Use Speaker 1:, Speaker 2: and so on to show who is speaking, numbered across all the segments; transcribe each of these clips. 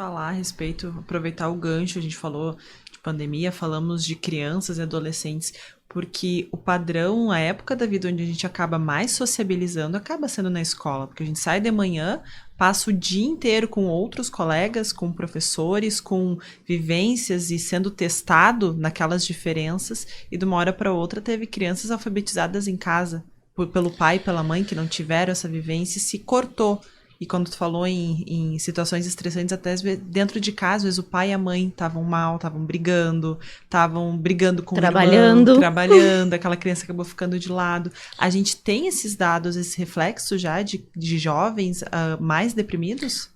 Speaker 1: falar a respeito, aproveitar o gancho, a gente falou de pandemia, falamos de crianças e adolescentes, porque o padrão, a época da vida onde a gente acaba mais sociabilizando, acaba sendo na escola, porque a gente sai de manhã, passa o dia inteiro com outros colegas, com professores, com vivências e sendo testado naquelas diferenças, e de uma hora para outra teve crianças alfabetizadas em casa, pelo pai e pela mãe que não tiveram essa vivência, e se cortou. E quando tu falou em situações estressantes, até dentro de casa, às vezes o pai e a mãe estavam mal, estavam brigando com o irmão, trabalhando, aquela criança acabou ficando de lado. A gente tem esses dados, esse reflexo já de jovens mais deprimidos?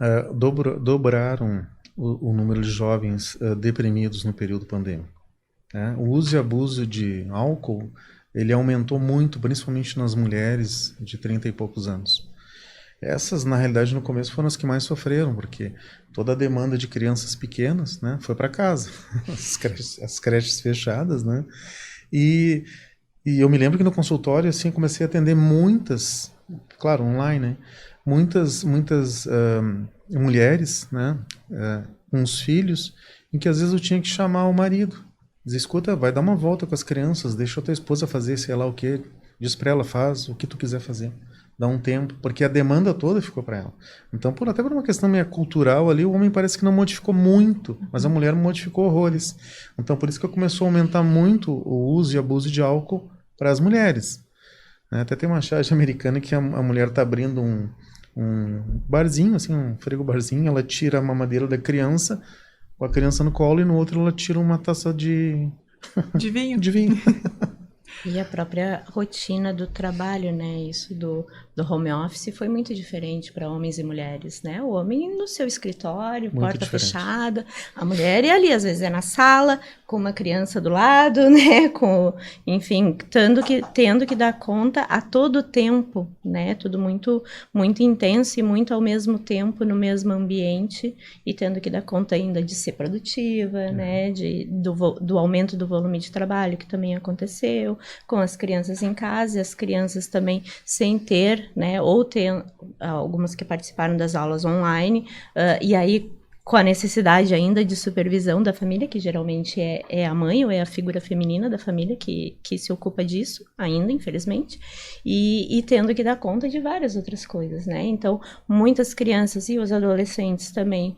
Speaker 2: Dobraram o número de jovens deprimidos no período pandêmico. Né? O uso e abuso de álcool, ele aumentou muito, principalmente nas mulheres de 30 e poucos anos. Essas, na realidade, no começo foram as que mais sofreram, porque toda a demanda de crianças pequenas, né, foi para casa, as creches fechadas, né, e eu me lembro que no consultório, assim, comecei a atender muitas, claro, online, né, muitas mulheres, né, com os filhos, em que às vezes eu tinha que chamar o marido, dizer, escuta, vai dar uma volta com as crianças, deixa a tua esposa fazer sei lá o que, diz para ela, faz o que tu quiser fazer. Dá um tempo, porque a demanda toda ficou para ela. Então, até por uma questão meio cultural ali, o homem parece que não modificou muito, mas a mulher modificou horrores. Então, por isso que começou a aumentar muito o uso e abuso de álcool para as mulheres. Né? Até tem uma charge americana que a mulher está abrindo um barzinho, assim, um frigobarzinho, ela tira a mamadeira da criança, com a criança no colo, e no outro ela tira uma taça de
Speaker 1: vinho.
Speaker 2: De vinho.
Speaker 3: E a própria rotina do trabalho, né? Isso do home office foi muito diferente para homens e mulheres, né? O homem no seu escritório,
Speaker 2: muito
Speaker 3: porta
Speaker 2: diferente.
Speaker 3: Fechada, a mulher e ali, às vezes é na sala, com uma criança do lado, né? Enfim, tendo que dar conta a todo tempo, né? Tudo muito, muito intenso e muito ao mesmo tempo no mesmo ambiente, e tendo que dar conta ainda de ser produtiva, né? Do aumento do volume de trabalho que também aconteceu, com as crianças em casa, e as crianças também sem ter, né, ou ter algumas que participaram das aulas online, e aí com a necessidade ainda de supervisão da família, que geralmente é a mãe ou é a figura feminina da família que se ocupa disso ainda, infelizmente, e tendo que dar conta de várias outras coisas, né? Então, muitas crianças e os adolescentes também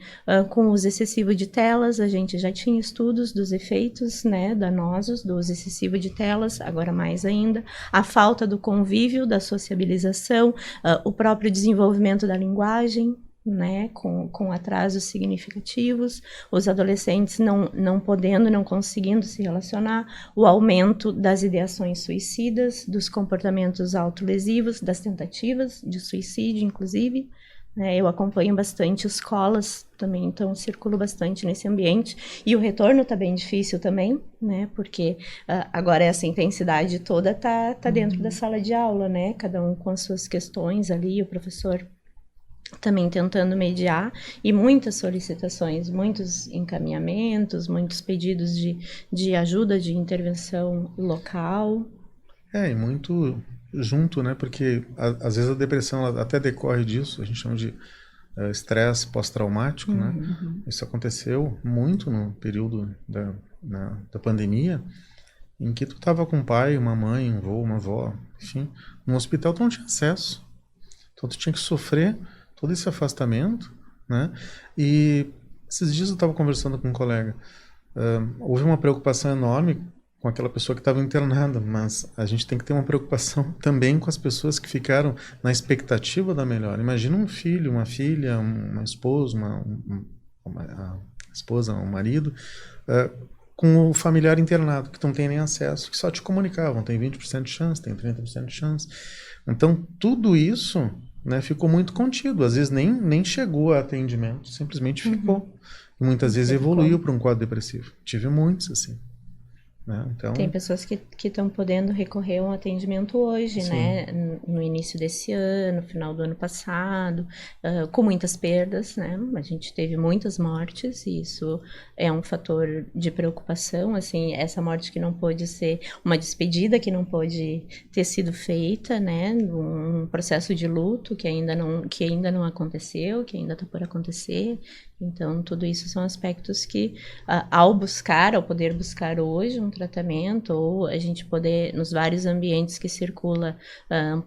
Speaker 3: com uso excessivo de telas, a gente já tinha estudos dos efeitos, né, danosos do uso excessivo de telas, agora mais ainda, a falta do convívio, da sociabilização, o próprio desenvolvimento da linguagem, né, com atrasos significativos, os adolescentes não podendo, não conseguindo se relacionar, o aumento das ideações suicidas, dos comportamentos autolesivos, das tentativas de suicídio, inclusive. Eu acompanho bastante escolas também, então circulo bastante nesse ambiente, e o retorno está bem difícil também, né, porque agora essa intensidade toda tá dentro da sala de aula, né, cada um com as suas questões ali, o professor também tentando mediar, e muitas solicitações, muitos encaminhamentos, muitos pedidos de ajuda, de intervenção local.
Speaker 2: E muito junto, né? Porque às vezes a depressão ela até decorre disso, a gente chama de estresse pós-traumático, né? Isso aconteceu muito no período da pandemia, em que tu estava com um pai, uma mãe, um avô, uma avó, enfim, no hospital tu não tinha acesso. Então tu tinha que sofrer todo esse afastamento, né? E esses dias eu estava conversando com um colega, houve uma preocupação enorme com aquela pessoa que estava internada, mas a gente tem que ter uma preocupação também com as pessoas que ficaram na expectativa da melhora. Imagina um filho, uma filha, uma esposa, uma esposa, um marido, com o familiar internado, que não tem nem acesso, que só te comunicavam, tem 20% de chance, tem 30% de chance. Então, tudo isso, né, ficou muito contido, às vezes nem chegou a atendimento, simplesmente ficou. E muitas vezes evoluiu para um quadro depressivo. Tive muitos, assim. né? Então,
Speaker 3: tem pessoas que estão podendo recorrer a um atendimento hoje,
Speaker 2: sim,
Speaker 3: né? No início desse ano, final do ano passado, com muitas perdas, né? A gente teve muitas mortes e isso é um fator de preocupação, assim, essa morte que não pôde ser, uma despedida que não pôde ter sido feita, né? Um processo de luto que ainda não aconteceu, que ainda está por acontecer. Então, tudo isso são aspectos que, ao poder buscar hoje um tratamento, ou a gente poder, nos vários ambientes que circula,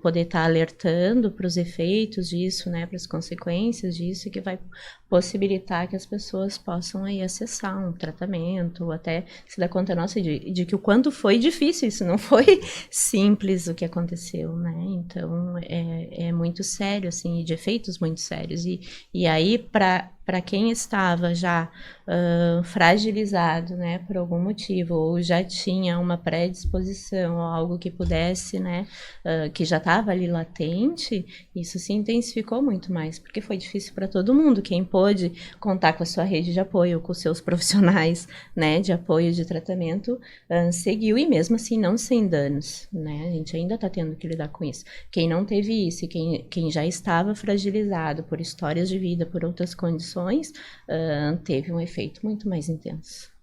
Speaker 3: poder estar alertando para os efeitos disso, né, para as consequências disso, que vai possibilitar que as pessoas possam aí acessar um tratamento, ou até se dar conta, nossa, de que o quanto foi difícil, isso não foi simples o que aconteceu, né? Então, é muito sério, assim, de efeitos muito sérios. E aí, para quem estava já fragilizado, né, por algum motivo, ou já tinha uma predisposição, ou algo que pudesse, né, que já estava ali latente, isso se intensificou muito mais, porque foi difícil para todo mundo. Quem pôde contar com a sua rede de apoio, com os seus profissionais, né, de apoio de tratamento, seguiu, e mesmo assim não sem danos, né, a gente ainda está tendo que lidar com isso. Quem não teve isso, e quem já estava fragilizado por histórias de vida, por outras condições, teve um efeito muito mais intenso.